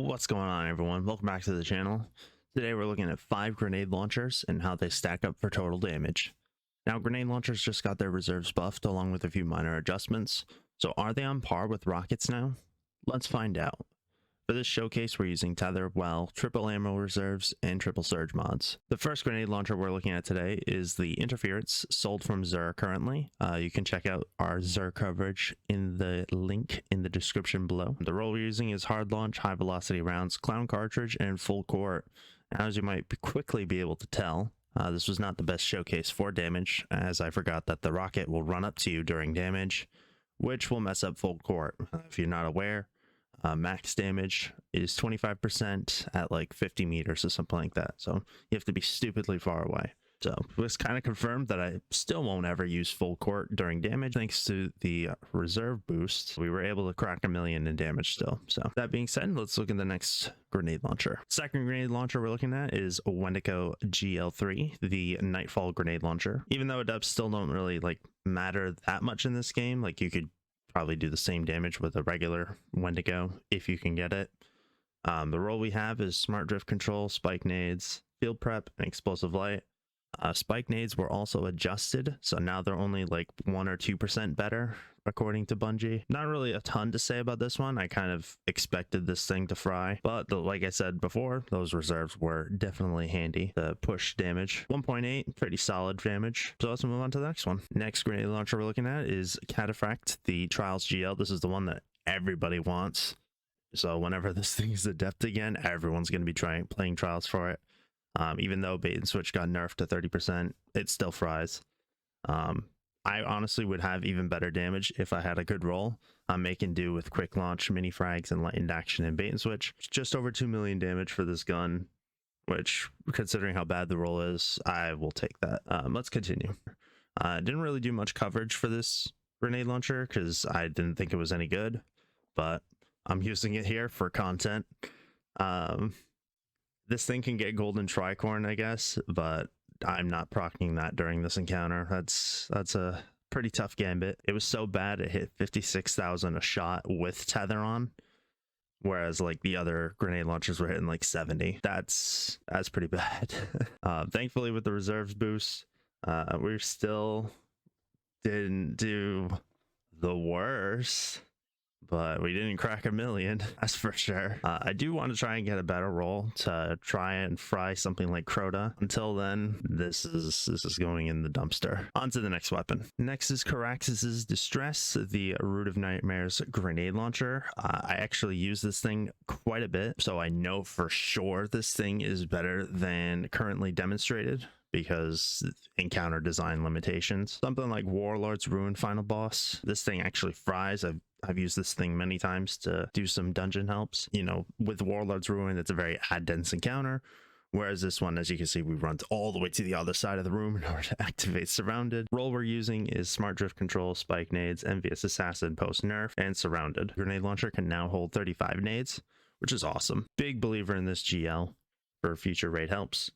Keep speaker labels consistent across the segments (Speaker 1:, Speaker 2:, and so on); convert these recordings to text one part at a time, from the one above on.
Speaker 1: What's going on, everyone? Welcome back to the channel. Today we're looking at 5 grenade launchers and how they stack up for total damage. Now, grenade launchers just got their reserves buffed along with a few minor adjustments, so are they on par with rockets now? Let's find out. For this showcase, we're using Tether, Well, triple ammo reserves, and triple surge mods. The first grenade launcher we're looking at today is the Interference, sold from Xur currently. You can check out our Xur coverage in the link in the description below. The roll we're using is hard launch, high velocity rounds, clown cartridge, and full court. As you might quickly be able to tell, this was not the best showcase for damage, as I forgot that the rocket will run up to you during damage, which will mess up full court. If you're not aware, max damage is 25% at like 50 meters or something like that, so you have to be stupidly far away. So it was kind of confirmed that I still won't ever use full court during damage. Thanks to the reserve boost, we were able to crack 1 million in damage still. So that being said, let's look at the next grenade launcher. Second grenade launcher we're looking at is Wendigo GL3, the Nightfall grenade launcher. Even though adepts still don't really like matter that much in this game, like you could probably do the same damage with a regular Wendigo if you can get it. The role we have is smart drift control, spike nades, field prep, and explosive light. Spike nades were also adjusted, so now they're only like 1 or 2% better according to Bungie. Not really a ton to say about this one. I kind of expected this thing to fry, but like I said before, those reserves were definitely handy. The push damage 1.8, pretty solid damage. So let's move on to the next one. Next grenade launcher we're looking at is Cataphract, the Trials GL. This is the one that everybody wants, so whenever this thing is adept again, everyone's going to be playing Trials for it. Even though bait and switch got nerfed to 30%, it still fries. I honestly would have even better damage if I had a good roll. I'm making do with quick launch, mini frags, and lightened action and bait and switch. Just over 2 million damage for this gun, which, considering how bad the roll is, I will take that. Let's continue. Didn't really do much coverage for this grenade launcher because I didn't think it was any good, but I'm using it here for content. This thing can get golden tricorn, I guess, but I'm not proccing that during this encounter. That's a pretty tough gambit. It was so bad it hit 56,000 a shot with tether on, whereas like the other grenade launchers were hitting like 70. That's pretty bad. Thankfully, with the reserves boost, we still didn't do the worst, but we didn't crack 1 million, that's for sure. I do want to try and get a better roll to try and fry something like Crota. Until then, this is going in the dumpster. On to the next weapon. Next is Caraxx's Distress, the Root of Nightmares grenade launcher. I actually use this thing quite a bit, so I know for sure this thing is better than currently demonstrated, because encounter design limitations. Something like Warlord's Ruin final boss, this thing actually fries. I've used this thing many times to do some dungeon helps. You know, with Warlord's Ruin, it's a very ad dense encounter, whereas this one, as you can see, we run all the way to the other side of the room in order to activate Surrounded. Role we're using is Smart Drift Control, Spike Nades, Envious Assassin post nerf, and Surrounded. Grenade launcher can now hold 35 nades, which is awesome. Big believer in this GL for future raid helps,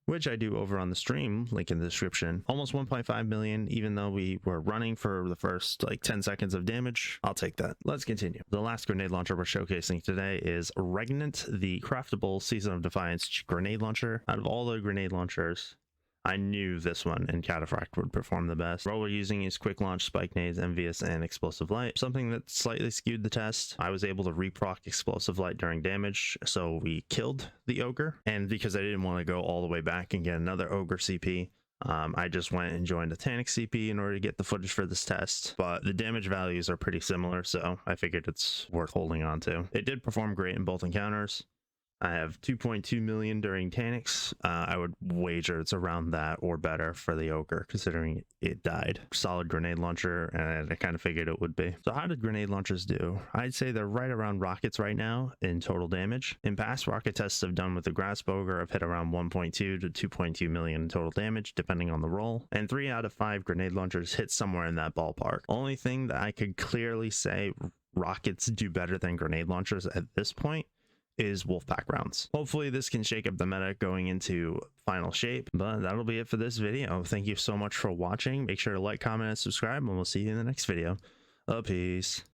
Speaker 1: which I do over on the stream, link in the description. Almost 1.5 million, even though we were running for the first like 10 seconds of damage. I'll take that. Let's continue. The last grenade launcher we're showcasing today is Regnant, the craftable Season of Defiance grenade launcher. Out of all the grenade launchers, I knew this one and Cataphract would perform the best. Role we're using is quick launch, spike nades, envious, and explosive light. Something that slightly skewed the test. I was able to reproc explosive light during damage, so we killed the ogre. And because I didn't want to go all the way back and get another ogre CP, I just went and joined a Tanic CP in order to get the footage for this test. But the damage values are pretty similar, so I figured it's worth holding on to. It did perform great in both encounters. I have 2.2 million during Tanics. I would wager it's around that or better for the ogre, considering it died. Solid grenade launcher, and I kind of figured it would be. So how did grenade launchers do? I'd say they're right around rockets right now in total damage. In past rocket tests I've done with the Grasp Ogre, I've hit around 1.2 to 2.2 million in total damage, depending on the roll. And 3 out of 5 grenade launchers hit somewhere in that ballpark. Only thing that I could clearly say rockets do better than grenade launchers at this point is Wolfpack rounds. Hopefully this can shake up the meta going into final shape, but that'll be it for this video. Thank you so much for watching. Make sure to like, comment, and subscribe, and we'll see you in the next video. Peace.